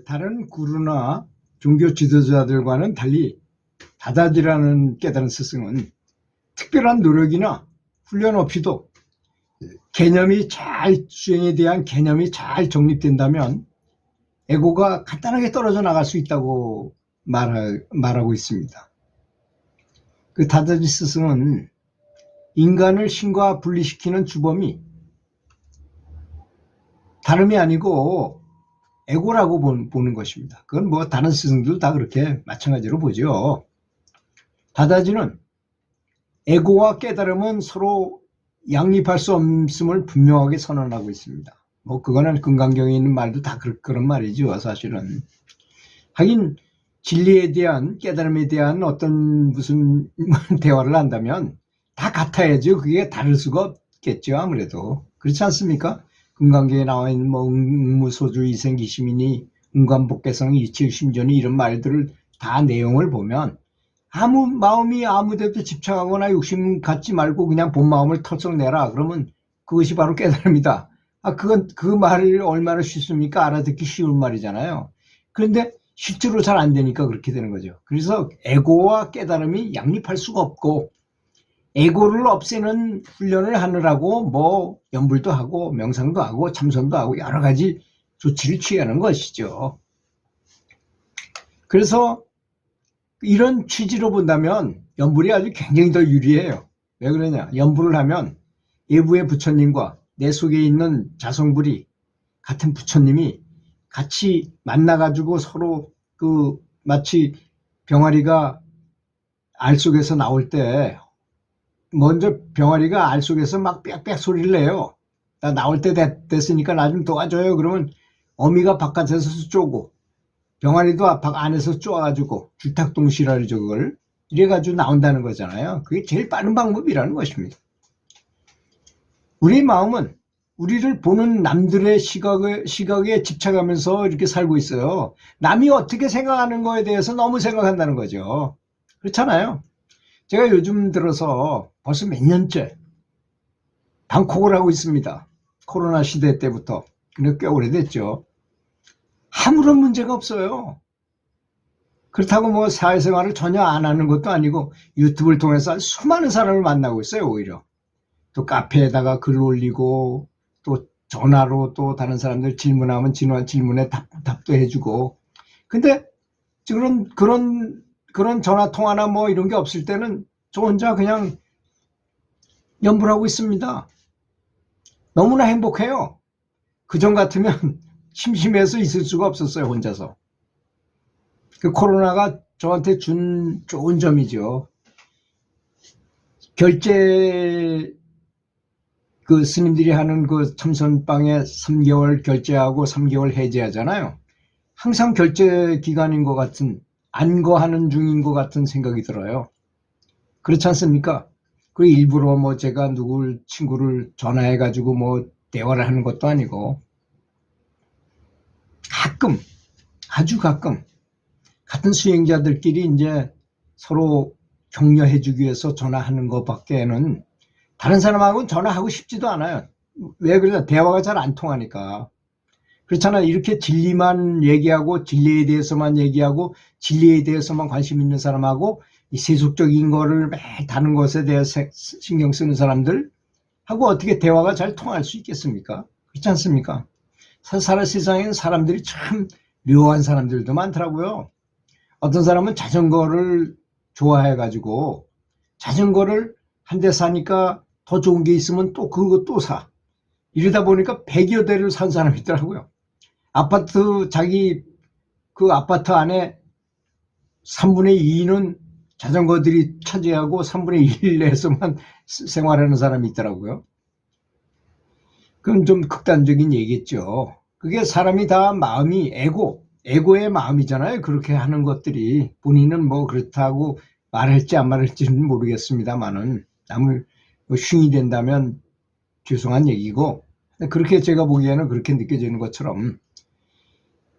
다른 구루나 종교 지도자들과는 달리 다다지라는 깨달은 스승은 특별한 노력이나 훈련 없이도 개념이 잘 수행에 대한 개념이 잘 정립된다면 에고가 간단하게 떨어져 나갈 수 있다고 말하고 있습니다. 그 다다지 스승은 인간을 신과 분리시키는 주범이 다름이 아니고 에고라고 보는 것입니다. 그건 뭐 다른 스승들도 다 그렇게 마찬가지로 보죠. 다다지는 에고와 깨달음은 서로 양립할 수 없음을 분명하게 선언하고 있습니다. 뭐 그거는 금강경에 있는 말도 다 그런 말이죠, 사실은. 하긴 진리에 대한 깨달음에 대한 어떤 무슨 대화를 한다면 다 같아야죠. 그게 다를 수가 없겠죠, 아무래도. 그렇지 않습니까? 금강경에 나와 있는 뭐 응무소주 이생기시민이 응관복개성 이치심전이 이런 말들을 다 내용을 보면 마음이 아무 데도 집착하거나 욕심 갖지 말고 그냥 본 마음을 털썩 내라. 그러면 그것이 바로 깨달음이다. 그건 그 말을 얼마나 쉽습니까? 알아듣기 쉬운 말이잖아요. 그런데 실제로 잘 안 되니까 그렇게 되는 거죠. 그래서 에고와 깨달음이 양립할 수가 없고 에고를 없애는 훈련을 하느라고 뭐 연불도 하고 명상도 하고 참선도 하고 여러 가지 조치를 취하는 것이죠. 그래서 이런 취지로 본다면 연불이 아주 굉장히 더 유리해요. 왜 그러냐? 연불을 하면 외부의 부처님과 내 속에 있는 자성불이 같은 부처님이 같이 만나가지고 서로 마치 병아리가 알 속에서 나올 때 먼저 병아리가 알 속에서 막 빽빽 소리를 내요. 나 나올 때 됐으니까 나 좀 도와줘요. 그러면 어미가 바깥에서 쪼고 병아리도 안에서 쪼아가지고 줄탁동시라 그러죠. 그걸 이래가지고 나온다는 거잖아요. 그게 제일 빠른 방법이라는 것입니다. 우리 마음은 우리를 보는 남들의 시각에 집착하면서 이렇게 살고 있어요. 남이 어떻게 생각하는 거에 대해서 너무 생각한다는 거죠. 그렇잖아요. 제가 요즘 들어서 벌써 몇 년째 방콕을 하고 있습니다. 코로나 시대 때부터. 근데 꽤 오래됐죠. 아무런 문제가 없어요. 그렇다고 뭐 사회생활을 전혀 안 하는 것도 아니고 유튜브를 통해서 수많은 사람을 만나고 있어요. 오히려 또 카페에다가 글 올리고 또 전화로 또 다른 사람들 질문하면 질문에 답도 해주고. 근데 그런 전화 통화나 뭐 이런 게 없을 때는 저 혼자 그냥 연불하고 있습니다. 너무나 행복해요. 그전 같으면 심심해서 있을 수가 없었어요, 혼자서. 그 코로나가 저한테 준 좋은 점이죠. 결제 그 스님들이 하는 그 참선방에 3개월 결제하고 3개월 해제하잖아요. 항상 결제 기간인 것 같은, 안거하는 중인 것 같은 생각이 들어요. 그렇지 않습니까? 그 일부러 뭐 제가 친구를 전화해가지고 뭐 대화를 하는 것도 아니고 가끔, 아주 가끔 같은 수행자들끼리 이제 서로 격려해주기 위해서 전화하는 것밖에는 다른 사람하고는 전화하고 싶지도 않아요. 왜 그러냐? 대화가 잘 안 통하니까. 그렇잖아요. 이렇게 진리만 얘기하고 진리에 대해서만 얘기하고 진리에 대해서만 관심 있는 사람하고 이 세속적인 거를 매일 다른 것에 대해 신경 쓰는 사람들 하고 어떻게 대화가 잘 통할 수 있겠습니까? 그렇지 않습니까? 세상에는 사람들이 참 묘한 사람들도 많더라고요. 어떤 사람은 자전거를 좋아해가지고 자전거를 한 대 사니까 더 좋은 게 있으면 또 그거 또 사. 이러다 보니까 100여 대를 산 사람이 있더라고요. 자기 그 아파트 안에 3분의 2는 자전거들이 차지하고 3분의 1 내에서만 생활하는 사람이 있더라고요. 그럼 좀 극단적인 얘기겠죠. 그게 사람이 다 마음이 에고의 마음이잖아요. 그렇게 하는 것들이. 본인은 뭐 그렇다고 말할지 안 말할지는 모르겠습니다만은 남을 흉이 된다면 죄송한 얘기고, 그렇게 제가 보기에는 그렇게 느껴지는 것처럼.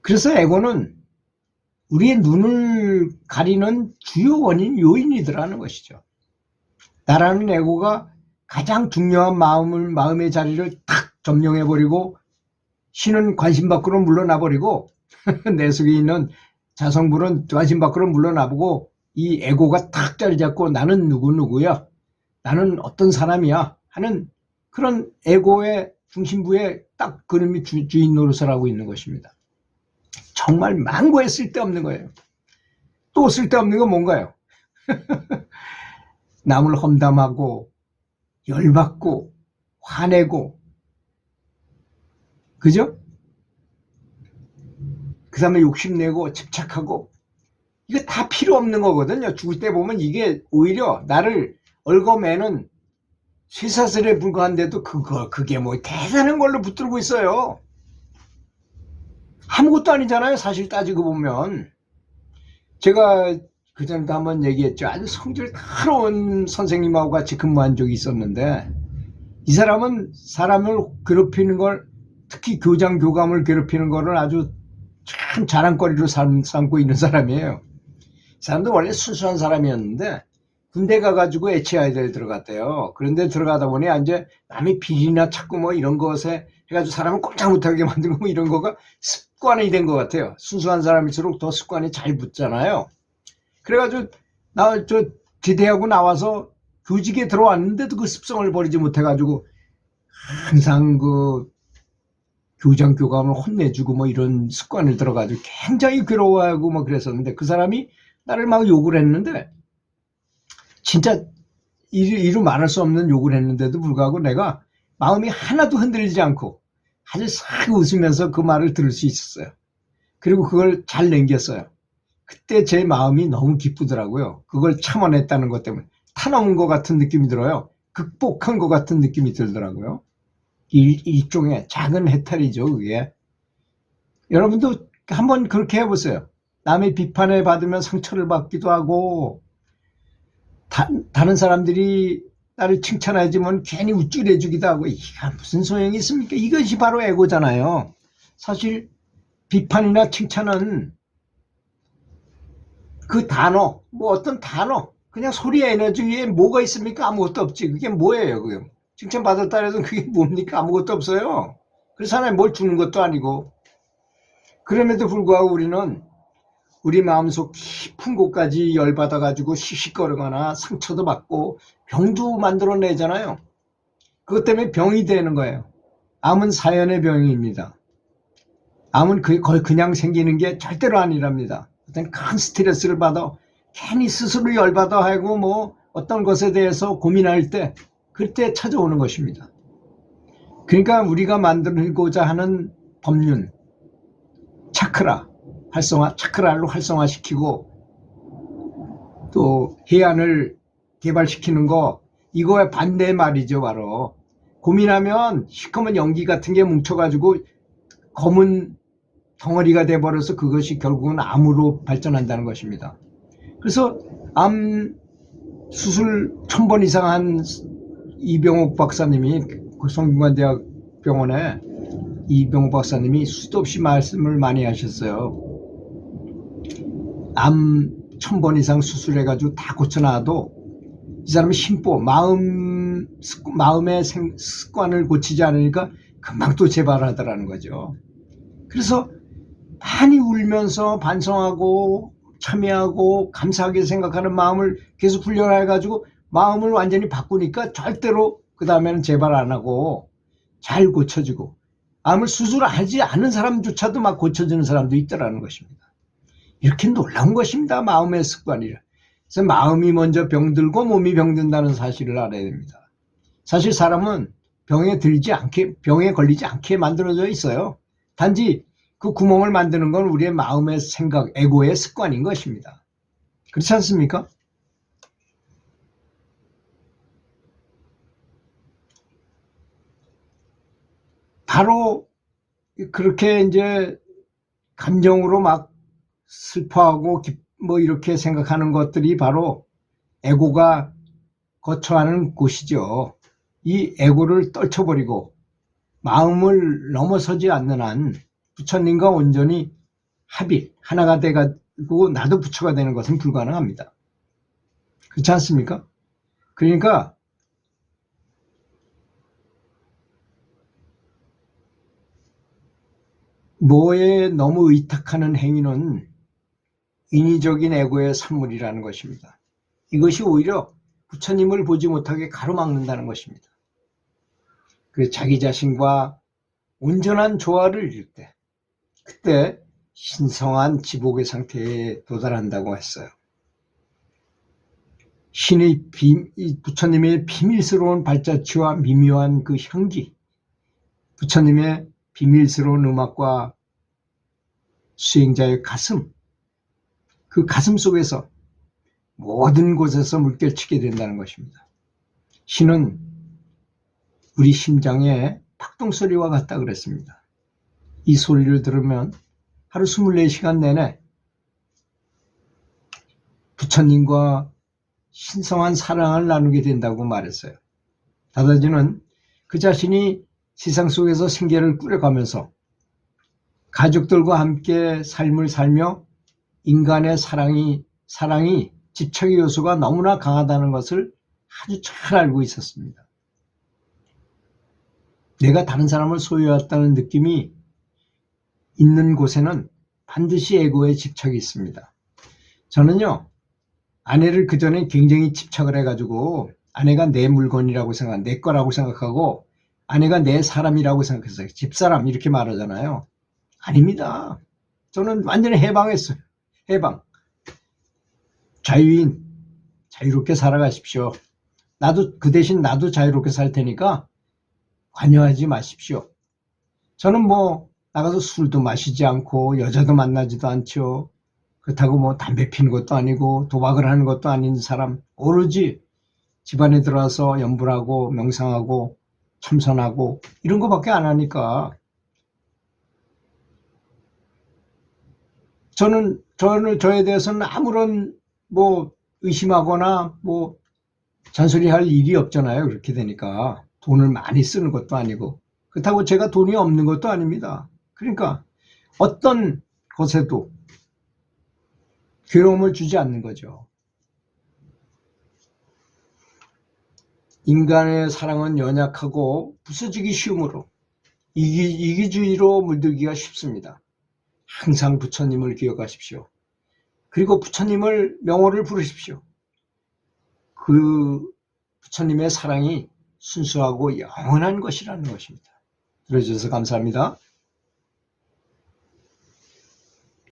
그래서 에고는 우리의 눈을 가리는 주요 요인이더라는 것이죠. 나라는 에고가 가장 중요한 마음의 자리를 탁 점령해버리고 신은 관심 밖으로 물러나버리고 내 속에 있는 자성불은 관심 밖으로 물러나보고 이 에고가 탁 자리 잡고 나는 누구야? 나는 어떤 사람이야? 하는 그런 에고의 중심부에 딱 그놈이 주인 노릇을 하고 있는 것입니다. 정말 망고에 쓸데없는 거예요. 또 쓸데없는 건 뭔가요? 남을 험담하고 열받고 화내고 그죠? 그 다음에 욕심내고 집착하고 이거 다 필요 없는 거거든요. 죽을 때 보면 이게 오히려 나를 얽어매는 쇠사슬에 불과한데도 그게 뭐 대단한 걸로 붙들고 있어요. 아무것도 아니잖아요. 사실 따지고 보면. 제가 그전에도 한번 얘기했죠. 아주 성질 더러운 선생님하고 같이 근무한 적이 있었는데 이 사람은 사람을 괴롭히는 걸, 특히 교장 교감을 괴롭히는 거를 아주 참 자랑거리로 삼고 있는 사람이에요. 이 사람도 원래 순수한 사람이었는데 군대 가가지고 HI를 들어갔대요. 그런데 들어가다 보니 이제 남의 비리나 찾고 뭐 이런 것에 해가지고 사람을 꼼짝 못하게 만들고 뭐 이런 거가 습관이 된 것 같아요. 순수한 사람일수록 더 습관이 잘 붙잖아요. 그래가지고 제대하고 나와서 교직에 들어왔는데도 그 습성을 버리지 못해가지고 항상 그 교장 교감을 혼내주고 뭐 이런 습관을 들어가지고 굉장히 괴로워하고 뭐 그랬었는데 그 사람이 나를 막 욕을 했는데 진짜 이루 말할 수 없는 욕을 했는데도 불구하고 내가 마음이 하나도 흔들리지 않고 아주 싹 웃으면서 그 말을 들을 수 있었어요. 그리고 그걸 잘 넘겼어요. 그때 제 마음이 너무 기쁘더라고요. 그걸 참아냈다는 것 때문에 타넘은 것 같은 느낌이 들어요. 극복한 것 같은 느낌이 들더라고요. 일종의 작은 해탈이죠, 그게. 여러분도 한번 그렇게 해보세요. 남의 비판을 받으면 상처를 받기도 하고 다른 사람들이 나를 칭찬해주면 괜히 우쭐해주기도 하고 이게 무슨 소용이 있습니까? 이것이 바로 에고잖아요. 사실 비판이나 칭찬은 그 단어, 뭐 어떤 단어, 그냥 소리의 에너지에 뭐가 있습니까? 아무것도 없지. 그게 뭐예요, 그게. 칭찬받았다 해도 그게 뭡니까? 아무것도 없어요. 그 사람이 뭘 주는 것도 아니고. 그럼에도 불구하고 우리는 우리 마음속 깊은 곳까지 열받아가지고 씩씩거리거나 상처도 받고 병도 만들어내잖아요. 그것 때문에 병이 되는 거예요. 암은 사연의 병입니다. 암은 그냥 생기는 게 절대로 아니랍니다. 어떤 큰 스트레스를 받아 괜히 스스로 열받아 하고 뭐 어떤 것에 대해서 고민할 때 그때 찾아오는 것입니다. 그러니까 우리가 만들고자 하는 법륜, 차크라를 활성화시키고 또 해안을 개발시키는 거, 이거의 반대 말이죠. 바로 고민하면 시커먼 연기 같은 게 뭉쳐가지고 검은 덩어리가 돼버려서 그것이 결국은 암으로 발전한다는 것입니다. 그래서 암 수술 1000번 이상 한 이병옥 박사님이 성균관대학 병원에 이병옥 박사님이 수도 없이 말씀을 많이 하셨어요. 암 1000번 이상 수술해가지고 다 고쳐놔도 이 사람의 심보, 마음의 습관을 고치지 않으니까 금방 또 재발하더라는 거죠. 그래서 많이 울면서 반성하고 참여하고 감사하게 생각하는 마음을 계속 훈련해가지고 마음을 완전히 바꾸니까 절대로 그 다음에는 재발 안 하고 잘 고쳐지고 암을 수술하지 않은 사람조차도 막 고쳐지는 사람도 있더라는 것입니다. 이렇게 놀라운 것입니다. 마음의 습관이라. 그래서 마음이 먼저 병들고 몸이 병든다는 사실을 알아야 됩니다. 사실 사람은 병에 걸리지 않게 만들어져 있어요. 단지 그 구멍을 만드는 건 우리의 마음의 생각, 에고의 습관인 것입니다. 그렇지 않습니까? 바로 그렇게 이제 감정으로 막 슬퍼하고 뭐 이렇게 생각하는 것들이 바로 에고가 거처하는 곳이죠. 이 에고를 떨쳐버리고 마음을 넘어서지 않는 한 부처님과 온전히 하나가 돼가지고 나도 부처가 되는 것은 불가능합니다. 그렇지 않습니까? 그러니까 뭐에 너무 의탁하는 행위는 인위적인 에고의 산물이라는 것입니다. 이것이 오히려 부처님을 보지 못하게 가로막는다는 것입니다. 그 자기 자신과 온전한 조화를 이룰 때, 그때 신성한 지복의 상태에 도달한다고 했어요. 부처님의 비밀스러운 발자취와 미묘한 그 향기, 부처님의 비밀스러운 음악과 수행자의 가슴, 그 가슴 속에서 모든 곳에서 물결치게 된다는 것입니다. 신은 우리 심장의 박동소리와 같다 그랬습니다. 이 소리를 들으면 하루 24시간 내내 부처님과 신성한 사랑을 나누게 된다고 말했어요. 다다지는 그 자신이 세상 속에서 생계를 꾸려가면서 가족들과 함께 삶을 살며 인간의 사랑이 집착의 요소가 너무나 강하다는 것을 아주 잘 알고 있었습니다. 내가 다른 사람을 소유했다는 느낌이 있는 곳에는 반드시 에고의 집착이 있습니다. 저는요, 아내를 그전에 굉장히 집착을 해가지고 아내가 내 물건이라고 내 거라고 생각하고 아내가 내 사람이라고 생각했어요. 집사람 이렇게 말하잖아요. 아닙니다. 저는 완전히 해방했어요. 해방. 자유인, 자유롭게 살아가십시오. 그 대신 나도 자유롭게 살 테니까 관여하지 마십시오. 저는 나가서 술도 마시지 않고 여자도 만나지도 않죠. 그렇다고 담배 피는 것도 아니고 도박을 하는 것도 아닌 사람, 오로지 집안에 들어와서 염불하고 명상하고 참선하고 이런 거밖에 안 하니까 저는 저에 대해서는 아무런 의심하거나 잔소리할 일이 없잖아요. 그렇게 되니까 돈을 많이 쓰는 것도 아니고 그렇다고 제가 돈이 없는 것도 아닙니다. 그러니까 어떤 것에도 괴로움을 주지 않는 거죠. 인간의 사랑은 연약하고 부서지기 쉬우므로 이기주의로 물들기가 쉽습니다. 항상 부처님을 기억하십시오. 그리고 부처님을 명호를 부르십시오. 그 부처님의 사랑이 순수하고 영원한 것이라는 것입니다. 들어주셔서 감사합니다.